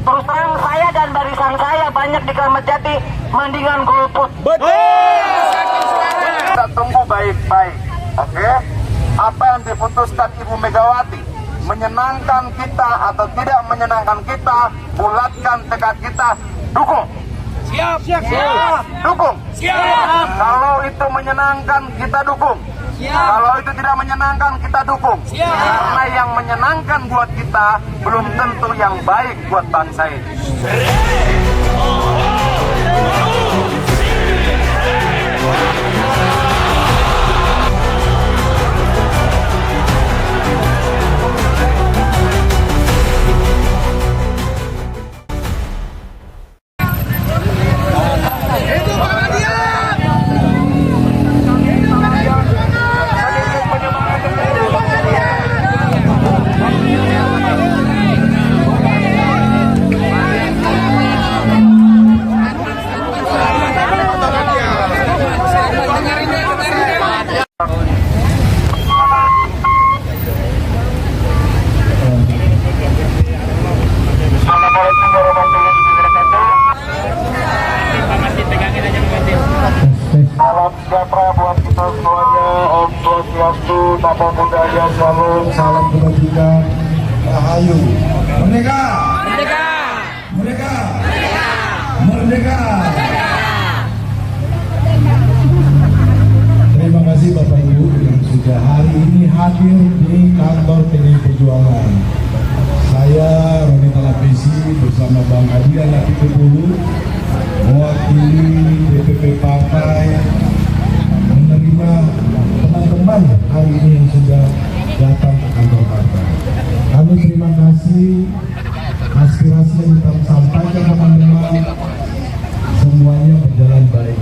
Terus terang saya dan barisan saya banyak di Kramat Jati mendingan golput. Kita tunggu baik-baik, oke? Apa yang diputuskan Ibu Megawati menyenangkan kita atau tidak menyenangkan kita, bulatkan tekad kita, dukung. Siap. Dukung. Siap. Kalau itu menyenangkan, kita dukung. Kalau itu tidak menyenangkan, kita dukung. Karena yang menyenangkan buat kita belum tentu yang baik buat bangsa ini. Salam sejahtera buat kita semuanya. Om Swastiastu, Namo Buddhaya, Shalom. Salam kebajikan, rahayu. Merdeka! Merdeka! Merdeka! Merdeka! Terima kasih Bapak Ibu yang sudah hari ini hadir di kantor PDI Perjuangan. Saya Roni Talapesi bersama Bang Adian Latifulu mewakili DPP Partai menerima teman-teman hari ini yang sudah datang ke kantor partai. Kami terima kasih aspirasi yang kita sampaikan teman-teman, semuanya berjalan baik.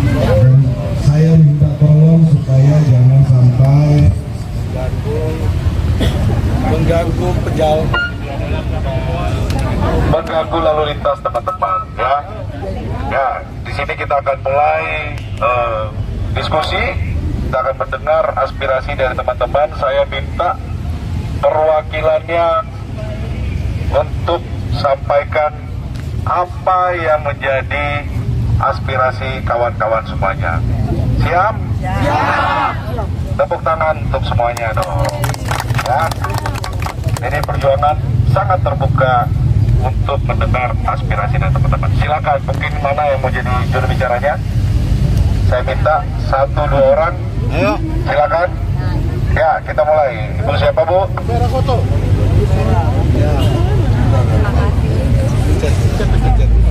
Dan saya minta tolong supaya jangan sampai mengganggu lalu lintas teman-teman, ya. Ya, di sini kita akan mulai diskusi. Kita akan mendengar aspirasi dari teman-teman. Saya minta perwakilannya untuk sampaikan apa yang menjadi aspirasi kawan-kawan semuanya. Siap? Siap. Tepuk tangan untuk semuanya dong. Ya. Ini Perjuangan sangat terbuka untuk mendengar aspirasi dari teman-teman. Silakan, mungkin mana yang mau jadi juru bicaranya? Saya minta 1-2 orang. Silakan. Ya, kita mulai. Ibu siapa, Bu?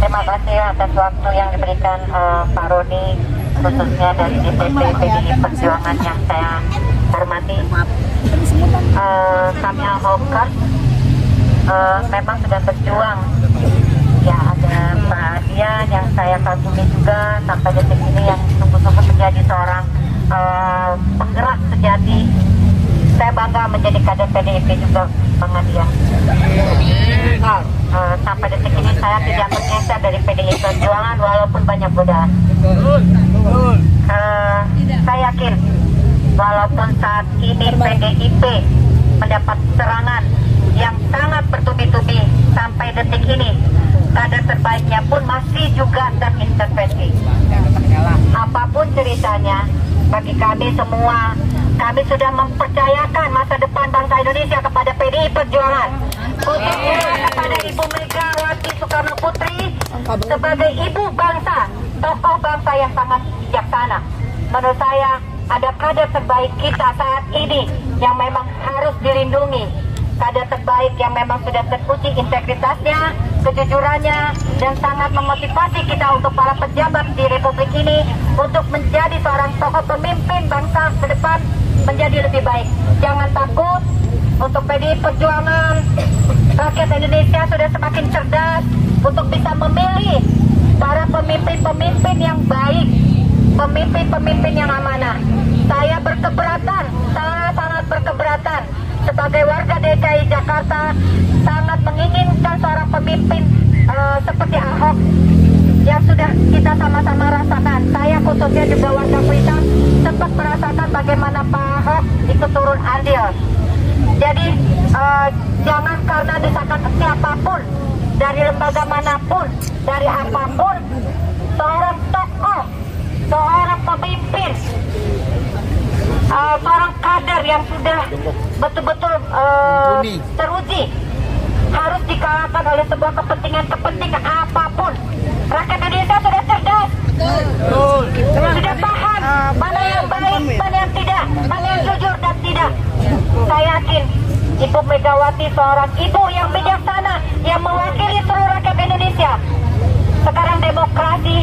Terima kasih atas waktu yang diberikan Pak Roni, khususnya dari DPP PDI Perjuangan yang saya hormati. Kami Ahokers memang sudah berjuang. Ya, ada Pak Adian yang saya kagumi juga sampai detik ini, yang sungguh-sungguh menjadi seorang penggerak sejati. Saya bangga menjadi kader PDIP juga, Bang Adian. Sampai detik ini saya tidak bergeser dari PDI Perjuangan walaupun banyak godaan. Saya yakin walaupun saat ini PDIP mendapat serangan yang sangat bertubi-tubi sampai detik ini, kader terbaiknya pun masih juga terintervensi. Apapun ceritanya, bagi kami semua, kami sudah mempercayakan masa depan bangsa Indonesia kepada PDI Perjuangan, khususnya kepada Ibu Megawati Soekarno Putri sebagai ibu bangsa, tokoh bangsa yang sangat bijaksana. Menurut saya ada kader terbaik kita saat ini yang memang harus dilindungi. Kader terbaik yang memang sudah teruji integritasnya, kejujurannya, dan sangat memotivasi kita untuk para pejabat di Republik ini untuk menjadi seorang tokoh pemimpin bangsa ke depan menjadi lebih baik. Jangan takut untuk PDI Perjuangan. Rakyat Indonesia sudah semakin cerdas untuk bisa memilih para pemimpin-pemimpin yang baik, pemimpin-pemimpin yang amanah. Saya berkeberatan, sangat berkeberatan sebagai warga DKI Jakarta, sangat menginginkan seorang pemimpin seperti Ahok yang sudah kita sama-sama rasakan. Saya khususnya juga warga Kuitang sempat merasakan bagaimana Pak Ahok ikut turun andil. Jadi jangan karena desakan siapapun dari lembaga manapun, dari apapun, seorang tokoh, seorang pemimpin, seorang kader yang sudah betul-betul teruji harus dikalahkan oleh sebuah kepentingan apapun. Rakyat Indonesia sudah cerdas, sudah paham mana yang baik, mana yang tidak, mana yang jujur dan tidak. Saya yakin Ibu Megawati seorang ibu yang bijaksana, yang mewakili seluruh rakyat Indonesia. Sekarang demokrasi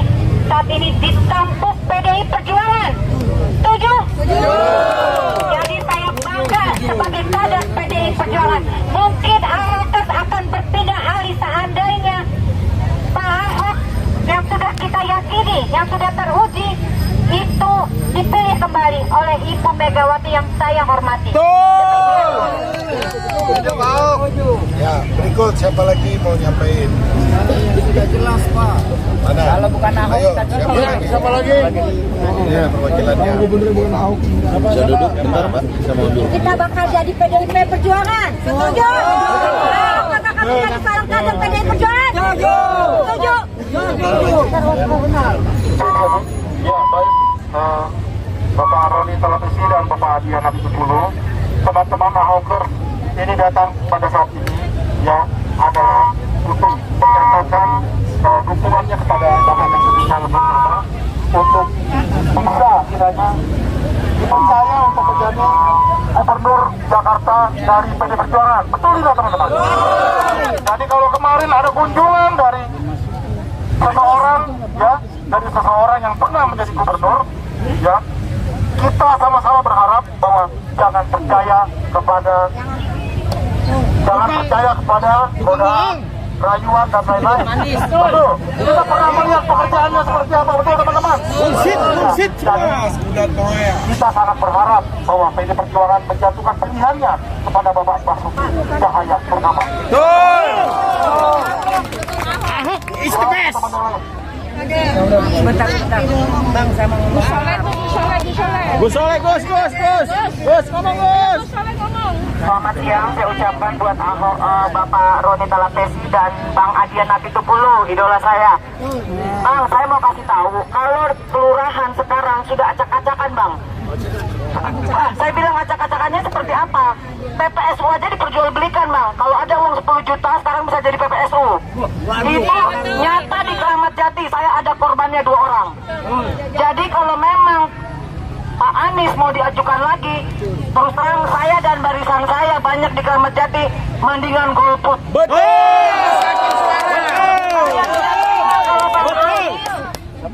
saat ini ditampuk PDI Perjuangan. Setuju? Jadi saya bangga sebagai kader PDI Perjuangan. Mungkin akan berpindah alih seandainya Pak Ahok yang sudah kita yakini, yang sudah teruji, itu dipilih kembali oleh Ibu Megawati yang saya hormati. Ya, berikut siapa lagi mau nyampein? Sudah jelas, Pak. Mana? Kalau bukan Ahok, Ayo, kita siapa jelas. lagi? Siapa lagi? Ya, perwakilannya. Bisa duduk bentar, Pak? Bisa mau duduk. Kita bakal jadi PDIP Perjuangan. Setuju? Apakah kami jadi seorang kader PDI Perjuangan? Setuju? Ya, baik. Bapak Roni Televisi dan Bapak Adi Anak 10, teman-teman Ahoker ini datang pada saat ini ya adalah untuk menyatakan dukungannya kepada Bapak Indonesia bersama untuk bisa kiranya dipercaya untuk menjadi Gubernur Jakarta dari PD Perjuangan. Betul tidak teman-teman? Jadi kalau kemarin ada kunjungan dari seseorang ya, dari seseorang yang pernah menjadi gubernur ya, kita sama-sama berharap bahwa jangan percaya kepada godaan, rayuan dan lain-lain. Betul. Kita pernah melihat pekerjaannya seperti apa, betul teman-teman? Bullshit. Kita sangat berharap bahwa PD Perjuangan menjatuhkan pilihannya kepada Bapak Basuki Cahayapurnama. Ahok is the best. Bentar. Bang, saya mau ngomong. Gus Soleh, Gus, ngomong, Gus. Selamat siang, saya ucapkan buat Ahok, Bapak Roni Talapesi dan Bang Adian Napitupulu, idola saya. Bang, saya mau kasih tahu, kalau kelurahan sekarang sudah acak-acakan, Bang. Saya bilang acak-acakannya seperti apa? PPSU aja diperjualbelikan, Bang. Kalau ada uang 10 juta, sekarang bisa jadi PPSU. Itu nyata di Keramat Jati, saya ada korbannya 2 orang. Jadi kalau memang Pak Anies mau diajukan lagi, terus terang saya dan barisan saya banyak di Keramat Jati, mendingan golput.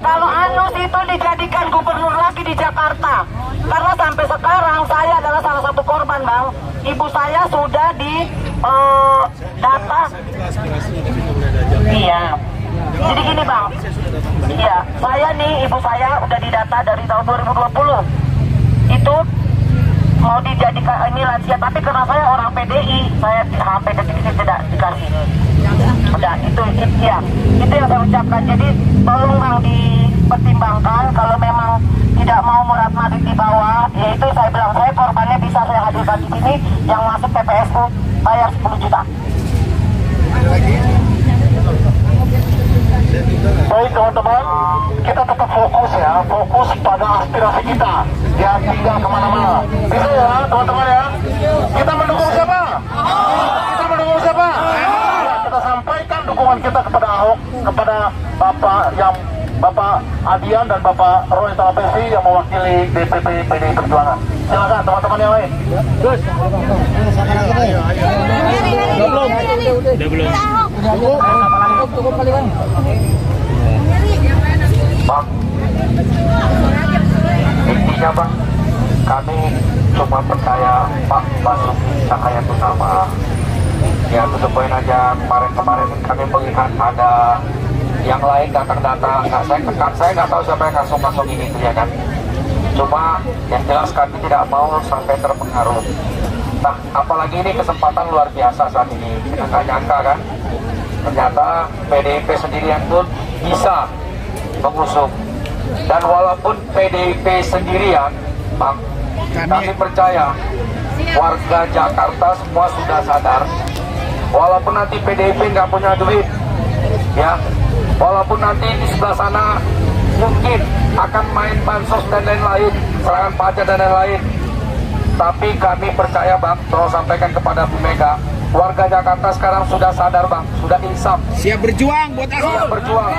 Kalau Anus itu dijadikan gubernur lagi di Jakarta, karena sampai sekarang saya adalah salah satu korban, Bang. Ibu saya sudah di data. Iya. Jadi gini, Bang. Iya, saya nih ibu saya udah didata dari tahun 2020. Itu mau dijadikan ini lansia, tapi karena saya orang PDI, saya sampai detik ini tidak dikasih. Udah, itu ya. Itu yang saya ucapkan. Jadi tolong, Bang, dipertimbangkan kalau memang tidak mau murad marid di bawah, yaitu saya bilang saya korbannya bisa saya hadirkan di sini, yang masuk PPSU bayar 10 juta. Baik teman-teman, kita tetap fokus ya, fokus pada aspirasi kita, jangan tinggal kemana-mana. Bisa ya teman-teman ya, kita mendukung siapa? Kita mendukung siapa? Kita sampaikan dukungan kita kepada Ahok, kepada Bapak Adian dan Bapak Roni Talapesi yang mewakili DPP PDI Perjuangan. Silakan teman-teman yang lain. Gus. Belum. Bang, intinya Bang, kami cuma percaya Pak Basuki Cahayapurnama. Ya, itu poin aja. Kemarin kami melihat ada yang lain datang-datang. Saya nggak tahu siapa yang masuk ini ya kan. Cuma yang jelas kami tidak mau sampai terpengaruh. Nah, apalagi ini kesempatan luar biasa saat ini. Kita nggak nyangka kan. Ternyata PDIP sendirian pun bisa mengusung. Dan walaupun PDIP sendirian, Bang, kami percaya warga Jakarta semua sudah sadar walaupun nanti PDIP nggak punya duit, ya, walaupun nanti di sebelah sana mungkin akan main bansos dan lain-lain, serangan pajak dan lain-lain, tapi kami percaya Bang, tolong sampaikan kepada Bu Mega, warga Jakarta sekarang sudah sadar Bang, sudah insaf, Siap berjuang buat siap Ahok. berjuang.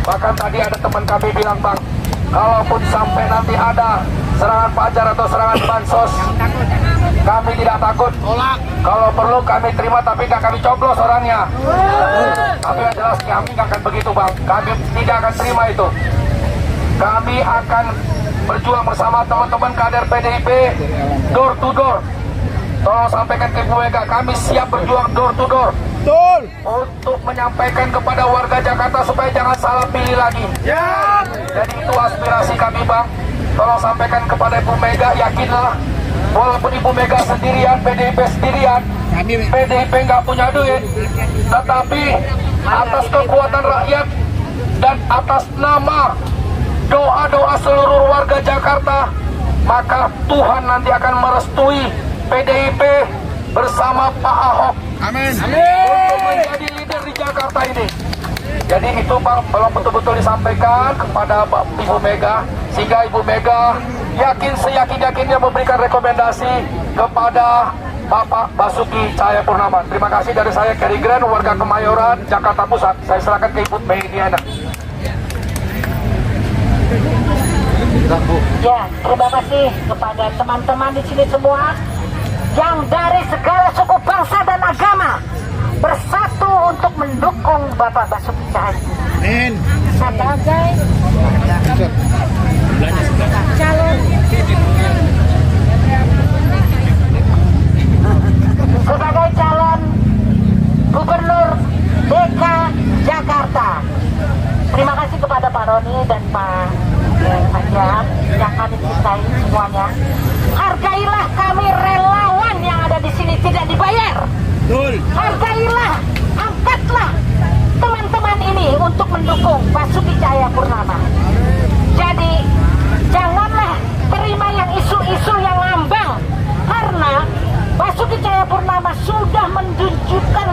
Bahkan tadi ada teman kami bilang Bang, kalaupun sampai nanti ada serangan pajak atau serangan bansos, kami tidak takut. Kalau perlu kami terima, tapi nggak kami coblos orangnya. Tapi yang jelas kami nggak akan begitu Bang, kami tidak akan terima itu. Kami akan berjuang bersama teman-teman kader PDIP door to door. Tolong sampaikan ke Bu Mega, kami siap berjuang door to door. Betul. Untuk menyampaikan kepada warga Jakarta supaya jangan salah pilih lagi. Jadi itu aspirasi kami Bang. Tolong sampaikan kepada Ibu Mega, yakinlah walaupun Ibu Mega sendirian, PDIP sendirian, PDIP nggak punya duit, tetapi atas kekuatan rakyat dan atas nama doa-doa seluruh warga Jakarta, maka Tuhan nanti akan merestui PDIP bersama Pak Ahok. Amin. Untuk menjadi leader di Jakarta ini. Jadi itu Bang, tolong betul-betul disampaikan kepada Ibu Mega, sehingga Ibu Mega yakin seyakin-yakinnya memberikan rekomendasi kepada Bapak Basuki Cahayapurnama. Terima kasih dari saya, Kerry Grand, warga Kemayoran, Jakarta Pusat. Saya serahkan ke Ibu Mediana. Ya, terima kasih kepada teman-teman di sini semua yang dari segala suku bangsa dan agama bersatu untuk mendukung Bapak Basuki Cahayapurnama Amin. sebagai calon Gubernur DKI Jakarta. Terima kasih kepada Pak Roni dan Pak Ajam yang kami cintai semuanya. Hargailah kami relawan yang ada di sini tidak dibayar. Betul. Hargailah, angkatlah teman-teman ini untuk mendukung Basuki Cahayapurnama. Jadi janganlah terima yang isu-isu yang ngambang, karena Basuki Cahayapurnama sudah menunjukkan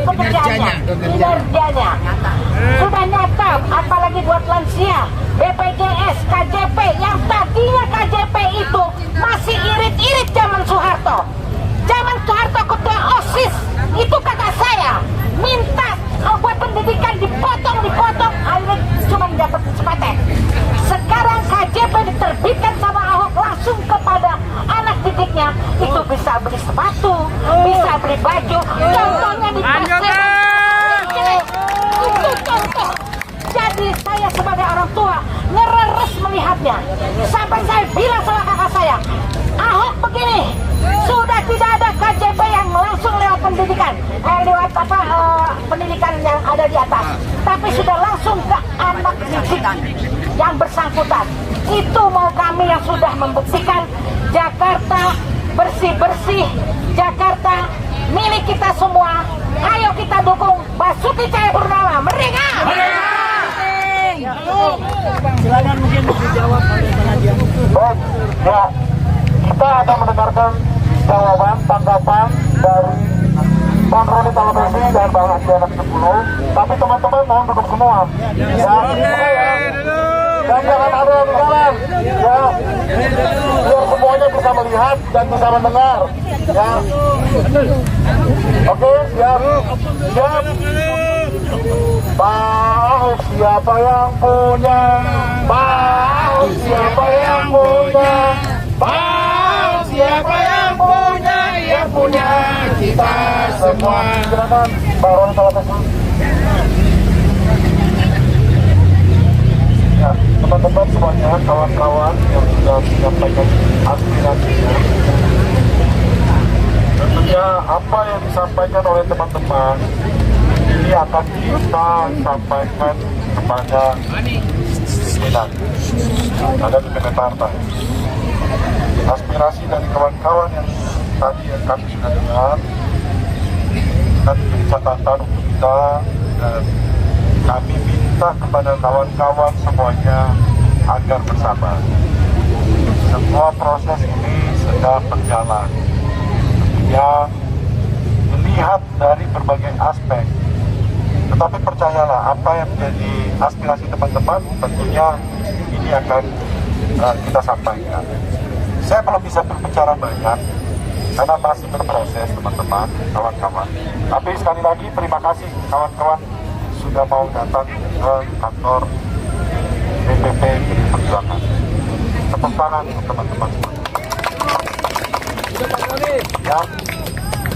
pekerjaannya, kinerjanya sudah nyata, apalagi buat lansia, BPJS, KJP yang tadinya KJP itu masih irit-irit zaman Soeharto. Zaman Soeharto ketua OSIS itu kakak saya minta buat pendidikan dipotong, akhirnya cuma dapat sepatah. Sekarang KJP diterbitkan sama Ahok langsung kepada anak didiknya, itu bisa beli sepatu, bisa beli baju, contohnya di pasar. Itu contoh. Jadi saya sebagai orang tua ngereres melihatnya. Sampai saya bilang sama kakak saya, Ahok begini, sudah tidak ada KJP yang langsung lewat pendidikan, lewat pendidikan yang ada di atas, tapi sudah langsung ke anak didik yang bersangkutan. Itu mau kami yang sudah membuktikan Jakarta bersih-bersih, Jakarta milik kita semua. Ayo kita dukung Basuki Cahayapurnama. Merdeka! Silakan mungkin dijawab oleh Bang Baik, ya, kita akan mendengarkan jawaban, tanggapan dari Bang Roni Talapesi dan Bang Adriana 10. Tapi teman-teman mohon duduk semua. Ya, dan jangan ada yang di jalan. Ya, biar semuanya bisa melihat dan bisa mendengar. Ya, oke, siap, siap. Pak, siapa yang punya? Pak, siapa yang punya? Pak, siapa yang punya? Yang punya kita semua. Silakan, Pak Roni Talapesi. Ya, teman-teman semuanya, kawan-kawan yang sudah menyampaikan aspirasinya. Tentunya apa yang disampaikan oleh teman-teman ini akan kita sampaikan kepada pimpinan ada pimpinan partai. Aspirasi dari kawan-kawan yang tadi yang kami sudah dengar dan menjadi catatan untuk kita, dan kami minta kepada kawan-kawan semuanya agar bersabar. Semua proses ini sedang berjalan. Ya, ini dilihat dari berbagai aspek. Tetapi percayalah, apa yang menjadi aspirasi teman-teman tentunya ini akan kita sampaikan. Saya belum bisa berbicara banyak karena masih berproses teman-teman, kawan-kawan. Tapi sekali lagi terima kasih kawan-kawan sudah mau datang ke kantor DPP PDI Perjuangan. Tepuk tangan untuk teman-teman. Ya,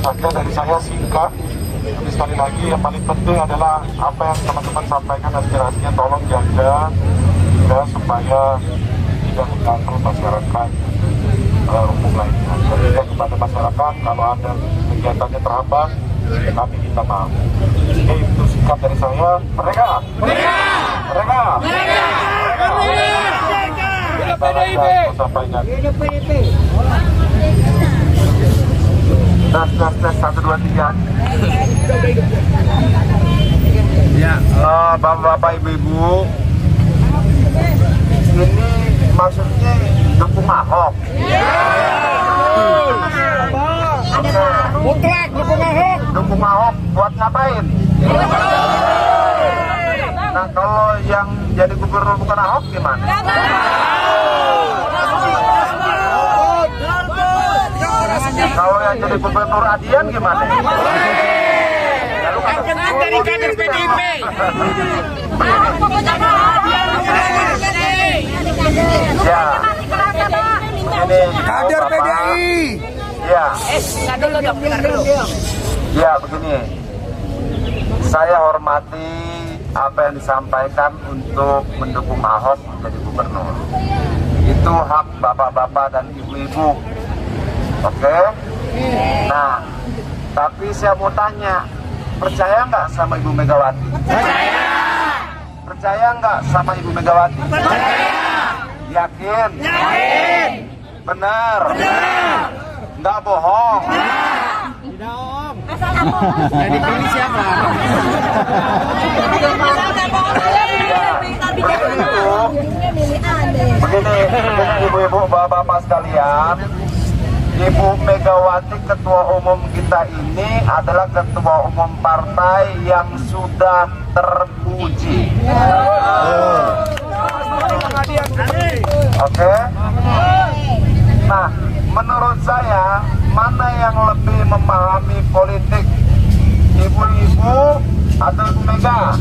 saja dari saya singkat. Tapi sekali lagi yang paling penting adalah apa yang teman-teman sampaikan aspirasinya tolong jaga ya, supaya tidak mengganggu masyarakat umum lainnya. Dan juga kepada masyarakat kalau ada kegiatannya terhambat, kami minta maaf. Jadi itu sikap dari saya. Mereka. Sampaikan. Tes 1, 2, 3. Ya, bapak-bapak, ibu-ibu, ini maksudnya dukung Ahok. Mutlak dukung Ahok. Dukung Ahok buat ngapain? Nah, kalau yang jadi gubernur bukan Ahok gimana? Kalau yang jadi gubernur Adian gimana? Dari kader PDIP. Ya, ini Kader PDI. Ya. Ya, begini. Saya hormati apa yang disampaikan untuk mendukung Ahok menjadi gubernur. Itu hak bapak-bapak dan ibu-ibu. Oke? Nah, tapi saya mau tanya, percaya nggak sama Ibu Megawati? Percaya. Percaya nggak sama Ibu Megawati? Percaya. Yakin? Yakin. Benar? Benar. Nggak bohong? Yang dipilih siapa? Begini ibu-ibu, bapak-bapak sekalian, Ibu Megawati ketua umum kita ini adalah ketua umum partai yang sudah terpuji. Oke? Nah, menurut saya mana yang lebih memahami politik, ibu-ibu atau Ibu Mega?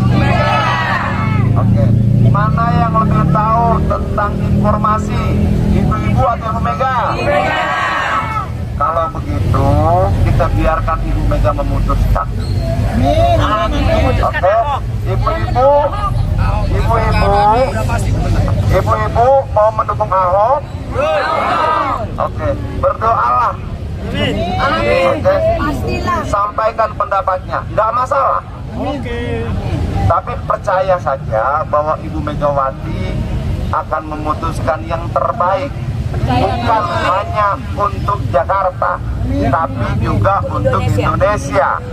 Oke. Mana yang lebih tahu tentang informasi, ibu-ibu atau Ibu Mega? Kalau begitu, kita biarkan Ibu Mega memutuskan. Oke, ibu-ibu mau mendukung Ahok? Oke, berdoalah. Oke, sampaikan pendapatnya, nggak masalah. Tapi percaya saja bahwa Ibu Megawati akan memutuskan yang terbaik. Bukan hanya untuk Jakarta, tapi juga untuk Indonesia.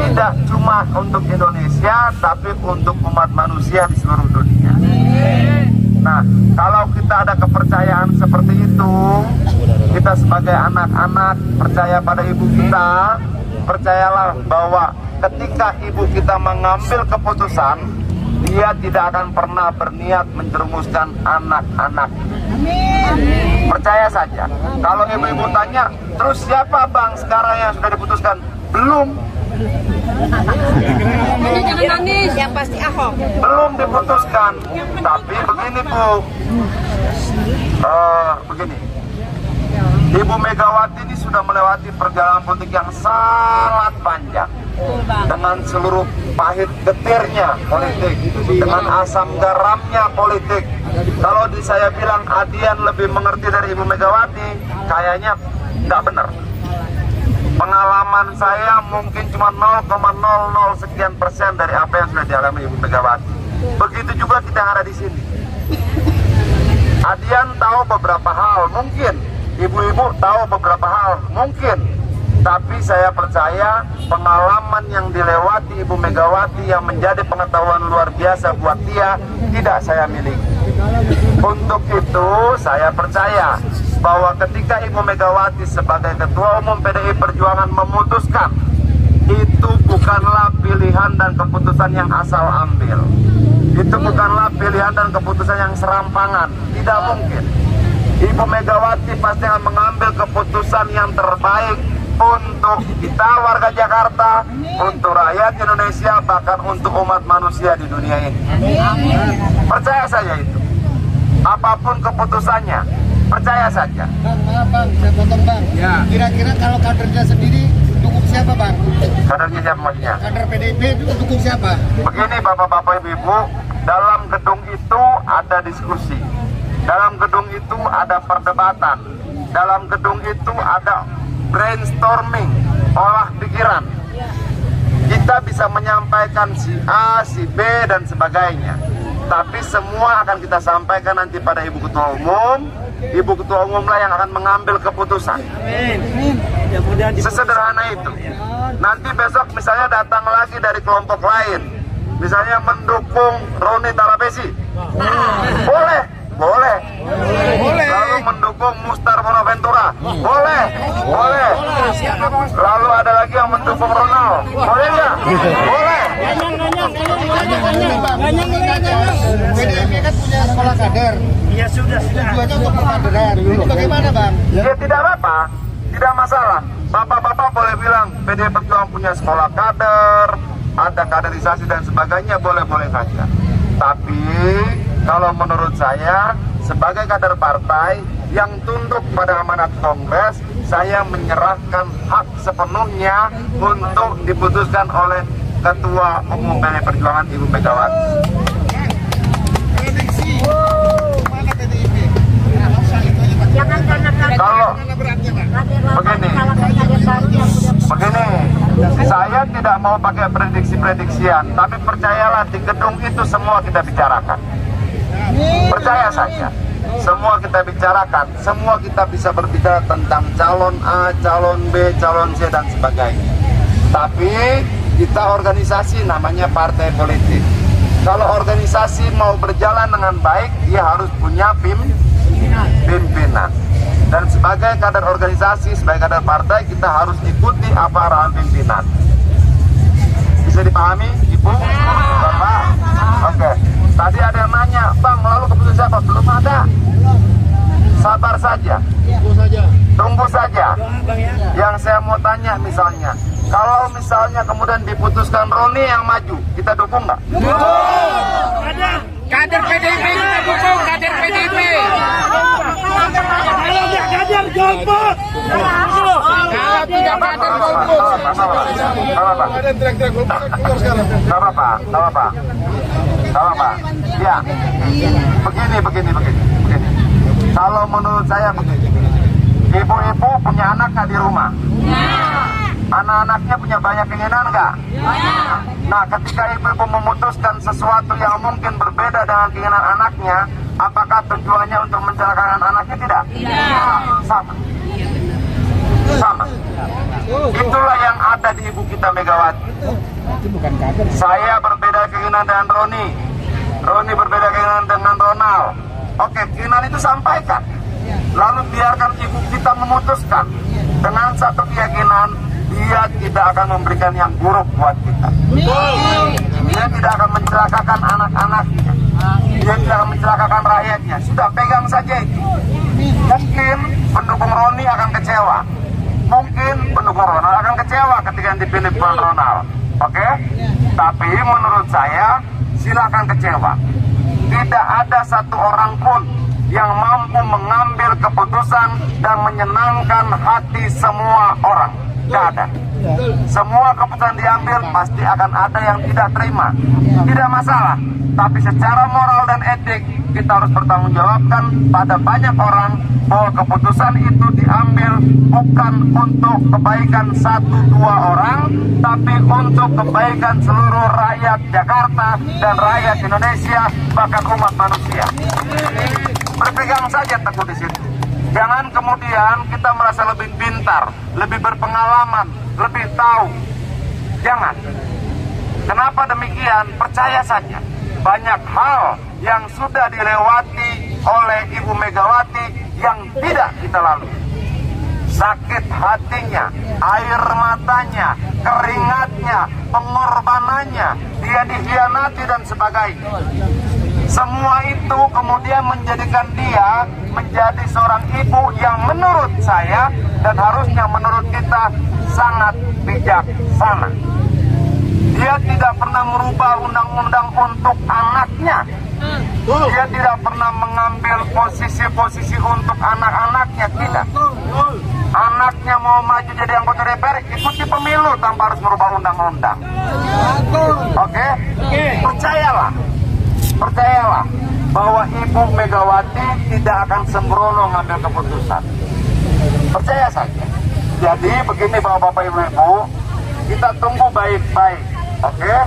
Tidak cuma untuk Indonesia, tapi untuk umat manusia di seluruh dunia. Nah, kalau kita ada kepercayaan seperti itu, kita sebagai anak-anak percaya pada ibu kita, percayalah bahwa ketika ibu kita mengambil keputusan, dia tidak akan pernah berniat menjerumuskan anak-anak. Percaya saja. Kalau ibu-ibu tanya, terus siapa bang sekarang yang sudah diputuskan? Belum. Jangan nangis. Yang pasti Ahok. Belum diputuskan. Tapi begini Bu, begini. Ibu Megawati ini sudah melewati perjalanan politik yang sangat panjang, dengan seluruh pahit getirnya politik, dengan asam garamnya politik. Kalau saya bilang Adian lebih mengerti dari Ibu Megawati, kayaknya nggak benar. Pengalaman saya mungkin cuma 0,00 sekian persen dari apa yang sudah dialami Ibu Megawati. Begitu juga kita yang ada di sini. Adian tahu beberapa hal, mungkin. Ibu-ibu tahu beberapa hal, mungkin. Tapi saya percaya pengalaman yang dilewati Ibu Megawati yang menjadi pengetahuan luar biasa buat dia, tidak saya miliki. Untuk itu saya percaya bahwa ketika Ibu Megawati sebagai Ketua Umum PDI Perjuangan memutuskan itu bukanlah pilihan dan keputusan yang asal ambil. Itu bukanlah pilihan dan keputusan yang serampangan. Tidak mungkin. Ibu Megawati pasti akan mengambil keputusan yang terbaik untuk kita warga Jakarta, untuk rakyat Indonesia, bahkan untuk umat manusia di dunia ini. Percaya saja itu. Apapun keputusannya, percaya saja. Bang, maaf bang, saya potong bang. Ya. Kira-kira kalau kadernya sendiri dukung siapa bang? Kadernya siapa maksudnya? Kader PDIP itu dukung siapa? Begini Bapak-Bapak Ibu-Ibu, dalam gedung itu ada diskusi. Dalam gedung itu ada perdebatan. Dalam gedung itu ada brainstorming, olah pikiran. Kita bisa menyampaikan si A, si B, dan sebagainya. Tapi semua akan kita sampaikan nanti pada Ibu Ketua Umum. Ibu Ketua Umum lah yang akan mengambil keputusan. Sesederhana itu. Nanti besok misalnya datang lagi dari kelompok lain, misalnya mendukung Roni Talapesi, boleh. Lalu mendukung Mustar Bonaventura, boleh. Lalu ada lagi yang mendukung Ronald, boleh nggak? Boleh. PDIP kan punya sekolah kader. Ya sudah. Tujuannya untuk perkaderan. Ini bagaimana bang? Ya tidak apa-apa, tidak masalah. Bapak-bapak boleh bilang PDI Perjuangan punya sekolah kader, ada kaderisasi dan sebagainya, boleh-boleh saja. Tapi kalau menurut saya sebagai kader partai yang tunduk pada amanat Kongres, saya menyerahkan hak sepenuhnya untuk diputuskan oleh Ketua Umum PDI Perjuangan Ibu Megawati. Prediksi mana PDIP? Jangan karena Kalau begini, saya tidak mau pakai prediksi-prediksian, tapi percayalah di gedung itu semua kita bicarakan. Percaya saja, semua kita bicarakan, semua kita bisa berbicara tentang calon A, calon B, calon C dan sebagainya. Tapi kita organisasi namanya partai politik. Kalau organisasi mau berjalan dengan baik, dia harus punya pimpinan. Dan sebagai kader organisasi, sebagai kader partai, kita harus ikuti apa arahan pimpinan. Bisa dipahami, Ibu? Bapak? Oke. Tadi ada yang nanya, Bang, lalu keputusan siapa? Belum ada. Sabar saja. Tunggu saja. Yang saya mau tanya misalnya, kalau misalnya kemudian diputuskan Roni yang maju, kita dukung nggak? Kader PDIP kita dukung, kader PDIP. Kader golput. Kalau tidak kader golput. Apa? Ya, begini. Kalau menurut saya begini, ibu-ibu punya anak nggak di rumah? Anak-anaknya punya banyak keinginan nggak? Nah, ketika ibu-ibu memutuskan sesuatu yang mungkin berbeda dengan keinginan anaknya, apakah tujuannya untuk mencelakakan anaknya? Tidak. Sama. Itulah yang ada di ibu kita Megawati. Saya berbeda keinginan dengan Roni berbeda keinginan dengan Ronald. Oke, keinginan itu sampaikan. Lalu biarkan ibu kita memutuskan dengan satu keyakinan, dia tidak akan memberikan yang buruk buat kita. Dia tidak akan mencelakakan anak-anaknya. Dia tidak akan mencelakakan rakyatnya. Sudah, pegang saja itu. Mungkin pendukung Roni akan kecewa. Mungkin pendukung Ronald akan kecewa ketika dipilih Bang Ronald. Oke? Tapi menurut saya, silakan kecewa. Tidak ada satu orang pun yang mampu mengambil keputusan dan menyenangkan hati semua orang. Tidak ada. Semua keputusan diambil pasti akan ada yang tidak terima. Tidak masalah. Tapi secara moral dan etik kita harus bertanggungjawabkan pada banyak orang bahwa keputusan itu diambil bukan untuk kebaikan 1-2 orang, tapi untuk kebaikan seluruh rakyat Jakarta dan rakyat Indonesia, bahkan umat manusia. Berpegang saja teguh di situ. Jangan kemudian kita merasa lebih pintar, lebih berpengalaman, lebih tahu. Jangan. Kenapa demikian? Percaya saja. Banyak hal yang sudah dilewati oleh Ibu Megawati yang tidak kita lalui. sakit hatinya, air matanya, keringatnya, pengorbanannya, dia dikhianati dan sebagainya. Semua itu kemudian menjadikan dia menjadi seorang ibu yang menurut saya dan harusnya menurut kita sangat bijaksana. Dia tidak pernah merubah undang-undang untuk anaknya. Dia tidak pernah mengambil posisi-posisi untuk anak-anaknya, tidak. Anaknya mau maju jadi anggota DPR, ikuti pemilu tanpa harus merubah undang-undang. Oke? Percayalah bahwa Ibu Megawati tidak akan sembrono ngambil keputusan. Percaya saja. Jadi begini Bapak-Bapak Ibu-Ibu, kita tunggu baik-baik. Oke?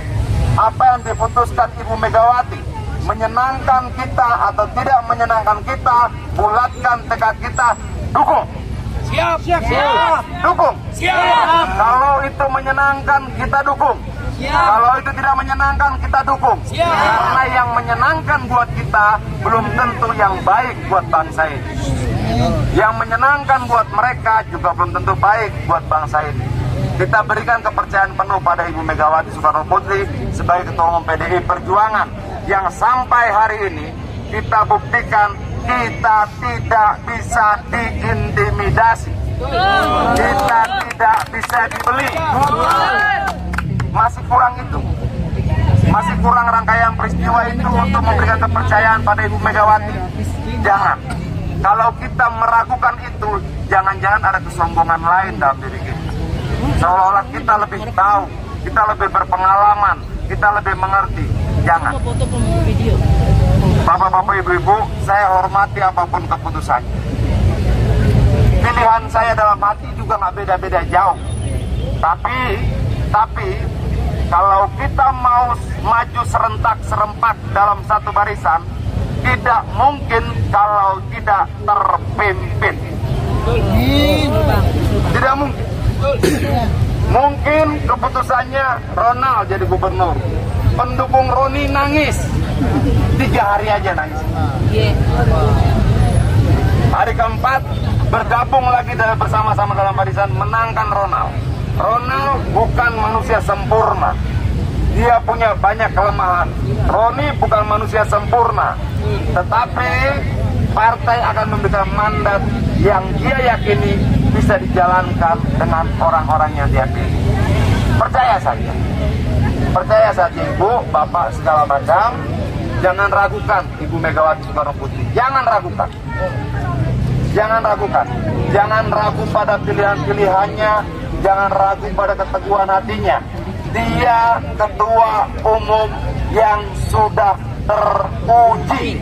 Apa yang diputuskan Ibu Megawati menyenangkan kita atau tidak menyenangkan kita, bulatkan tekad kita, dukung. Siap. Dukung. Siap. Kalau itu menyenangkan, kita dukung. Kalau itu tidak menyenangkan, kita dukung. Karena yang menyenangkan buat kita belum tentu yang baik buat bangsa ini. Yang menyenangkan buat mereka juga belum tentu baik buat bangsa ini. Kita berikan kepercayaan penuh pada Ibu Megawati Soekarno Putri sebagai Ketua Umum PDI Perjuangan yang sampai hari ini kita buktikan kita tidak bisa diintimidasi. Kita tidak bisa dibeli. Masih kurang itu. Masih kurang rangkaian peristiwa itu untuk memberikan kepercayaan pada Ibu Megawati. Jangan. Kalau kita meragukan itu, jangan-jangan ada kesombongan lain dalam diri kita. Seolah-olah kita lebih tahu, kita lebih berpengalaman, kita lebih mengerti. Jangan. Bapak-bapak, ibu-ibu, saya hormati apapun keputusannya. Pilihan saya dalam hati juga nggak beda-beda jauh. Tapi kalau kita mau maju serentak serempak dalam satu barisan, tidak mungkin kalau tidak terpimpin. Tidak mungkin. Mungkin keputusannya Ronald jadi gubernur. Pendukung Roni nangis 3 hari aja nangis. Hari keempat bergabung lagi bersama-sama dalam barisan menangkan Ronald. Ronald bukan manusia sempurna. Dia punya banyak kelemahan. Roni bukan manusia sempurna. Tetapi partai akan memberikan mandat yang dia yakini bisa dijalankan dengan orang-orang yang dia pilih. Percaya saja. Percaya saja Ibu, Bapak segala macam. Jangan ragukan Ibu Megawati Soekarno Putri. Jangan ragukan. Jangan ragukan. Jangan ragu pada pilihan-pilihannya. Jangan ragu pada keteguhan hatinya. Dia ketua umum yang sudah teruji.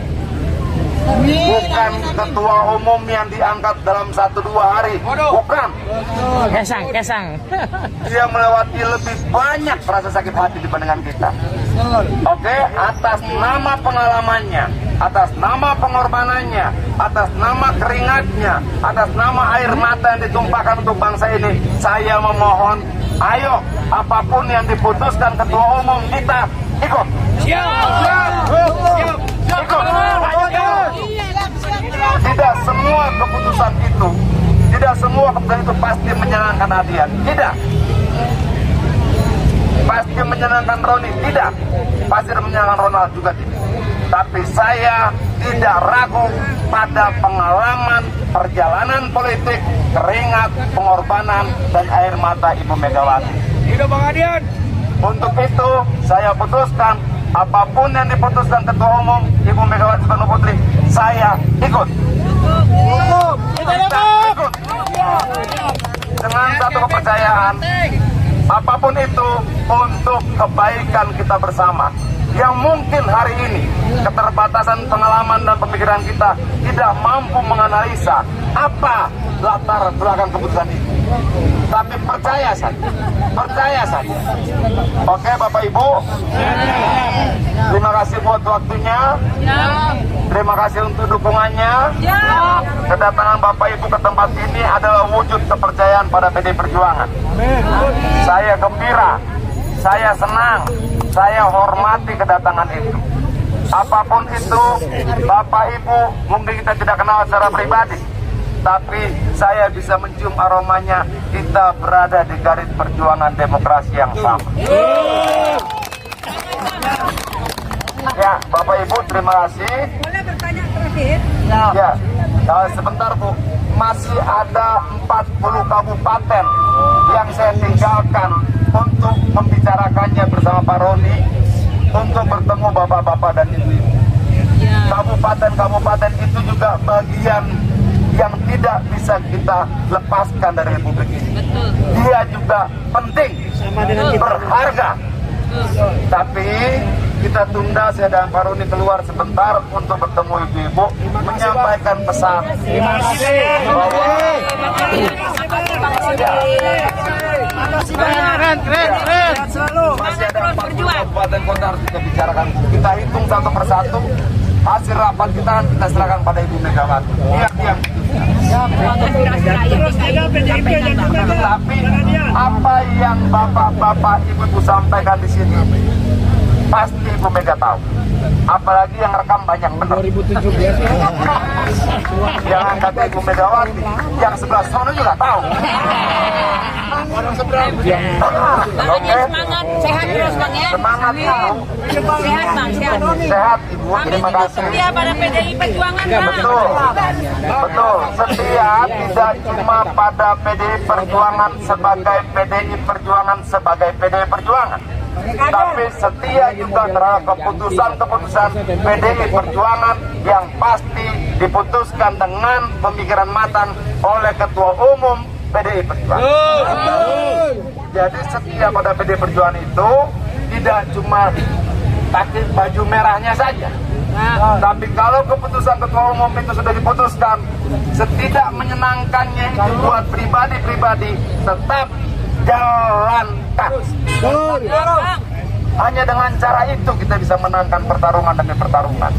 Bukan ketua umum yang diangkat dalam 1-2 hari. Bukan. Kesang. Dia melewati lebih banyak rasa sakit hati dibandingkan kita. Oke, atas nama pengalamannya, atas nama pengorbanannya, atas nama keringatnya, atas nama air mata yang ditumpahkan untuk bangsa ini, saya memohon, ayo apapun yang diputuskan ketua umum kita ikut. Ikut. Tidak semua keputusan itu pasti menyenangkan hadiah. Tidak. Pasti menyenangkan Roni, tidak. Pasti menyenangkan Ronald juga tidak. Tapi saya tidak ragu pada pengalaman perjalanan politik, keringat, pengorbanan, dan air mata Ibu Megawati. Hidup Bang Adian. Untuk itu saya putuskan apapun yang diputuskan Ketua Umum Ibu Megawati Soekarno Putri, saya ikut. Kita ikut. Dengan satu kepercayaan, apapun itu untuk kebaikan kita bersama. Yang mungkin hari ini keterbatasan pengalaman dan pemikiran kita tidak mampu menganalisa apa latar belakang keputusan ini. Tapi percaya saja. Oke Bapak Ibu, terima kasih buat waktunya. Terima kasih untuk dukungannya. Kedatangan Bapak Ibu ke tempat ini adalah wujud kepercayaan pada PDI Perjuangan. Saya gembira, saya senang, saya hormati kedatangan itu. Apapun itu, Bapak Ibu mungkin kita tidak kenal secara pribadi, tapi saya bisa mencium aromanya. Kita berada di garis perjuangan demokrasi yang sama. Ya, Bapak Ibu, terima kasih. Boleh bertanya terakhir? Ya, sebentar Bu. Masih ada 40 kabupaten yang saya tinggalkan untuk membicarakannya bersama Pak Roni, untuk bertemu bapak-bapak dan ibu-ibu. Kabupaten-kabupaten itu juga bagian yang tidak bisa kita lepaskan dari Republik ini. Dia juga penting, berharga. Tapi kita tunda, saya dan Pak Roni keluar sebentar untuk bertemu ibu-ibu, menyampaikan pesan. Terima kasih. Keren selalu. Masih ada 40 kabupaten kota harus kita bicarakan. Kita hitung satu persatu. Hasil rapat kita serahkan pada Ibu Megawati. Tetapi apa yang bapak-bapak, ibu-ibu sampaikan di sini, pasti Ibu Mega tahu. Apalagi yang rekam banyak benar. 2017. Jangan kata Ibu Megawati, yang sebelah sana juga tahu. Orang seberang. Oke. Semangat, sehat terus Bang ya. Semangat Ibu. Sehat Bang, sehat. Sehat Ibu, terima kasih. Setia pada PDI Perjuangan Bang. Betul, betul. Setia tidak cuma pada PDI Perjuangan sebagai PDI Perjuangan sebagai PDI Perjuangan, tapi setia juga terhadap keputusan-keputusan PDI Perjuangan yang pasti diputuskan dengan pemikiran matang oleh Ketua Umum PDI Perjuangan. Jadi setia pada PDI Perjuangan itu tidak cuma pakai baju merahnya saja. Tapi kalau keputusan Ketua Umum itu sudah diputuskan, setidak menyenangkannya itu buat pribadi-pribadi, tetap jalankan. Hanya dengan cara itu kita bisa menangkan pertarungan demi pertarungan.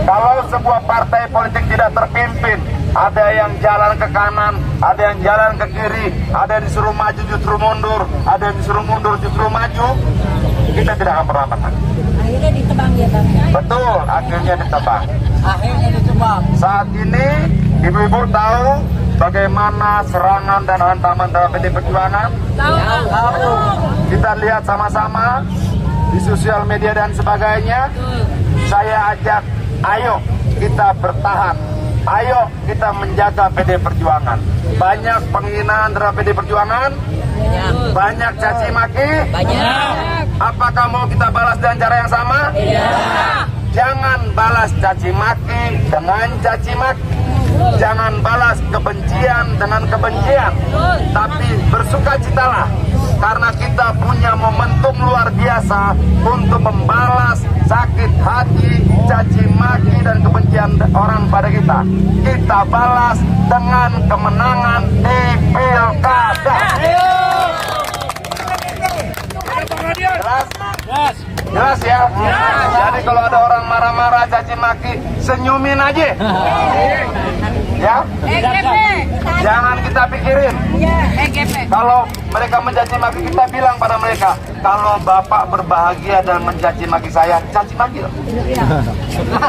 Kalau sebuah partai politik tidak terpimpin, ada yang jalan ke kanan, ada yang jalan ke kiri, ada yang disuruh maju justru mundur, ada yang disuruh mundur justru maju, kita tidak akan pernah menang. Akhirnya ditebang ya Bang. Betul, akhirnya ditebang. Akhirnya ditebang. Saat ini ibu-ibu tahu bagaimana serangan dan hantaman dalam PDI Perjuangan. Tahu. Kita lihat sama-sama di sosial media dan sebagainya. Saya ajak, ayo kita bertahan, ayo kita menjaga PDI Perjuangan. Banyak penghinaan terhadap PDI Perjuangan, banyak caci maki. Apakah mau kita balas dengan cara yang sama? Jangan balas caci maki dengan caci maki. Jangan balas kebencian dengan kebencian. Tapi bersukacitalah, karena kita punya momentum luar biasa untuk membalas sakit hati, caci maki dan kebencian orang pada kita. Kita balas dengan kemenangan di Pilkada. Jelas ya? Jadi kalau ada orang marah-marah, caci maki, senyumin aja. Ya? Jangan kita pikirin. Kalau mereka mencaci maki, kita bilang pada mereka, kalau Bapak berbahagia dan mencaci maki saya, caci maki lah.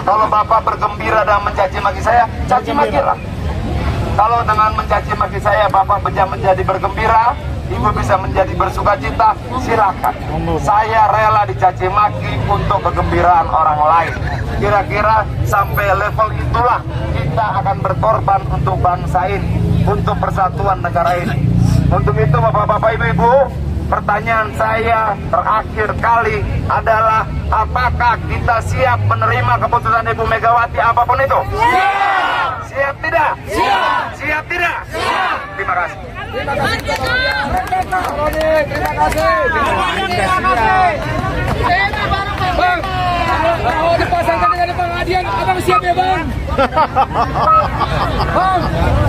Kalau Bapak bergembira dan mencaci maki saya, caci maki lah. Kalau dengan mencaci maki saya Bapak bisa menjadi bergembira, Ibu bisa menjadi bersukacita, silakan. Saya rela dicaci maki untuk kegembiraan orang lain. Kira-kira sampai level itulah kita akan berkorban untuk bangsa ini, untuk persatuan negara ini. Untuk itu Bapak-bapak, Ibu-ibu, pertanyaan saya terakhir kali adalah, apakah kita siap menerima keputusan Ibu Megawati apapun itu? Siap tidak? Siap tidak? Terima kasih. Terima kasih. Bang, kalau dipasangkan dengan Bang Adian, abang siap ya Bang? Bang,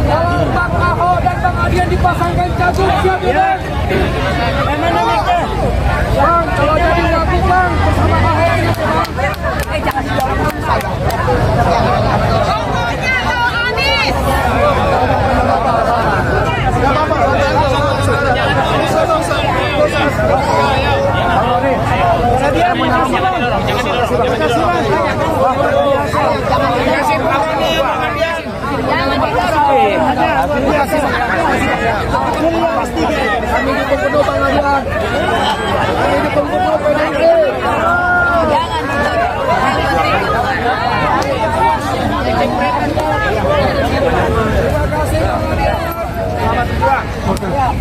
kalau Bang Ahok dan Bang Adian dipasangkan catur, siap ya Bang? Bang, kalau jadi laku Bang, bersama Ahok gitu Bang. Kami dukung penuh Bang Adian. Kami dukung penuh PDIP. Selamat berjuang.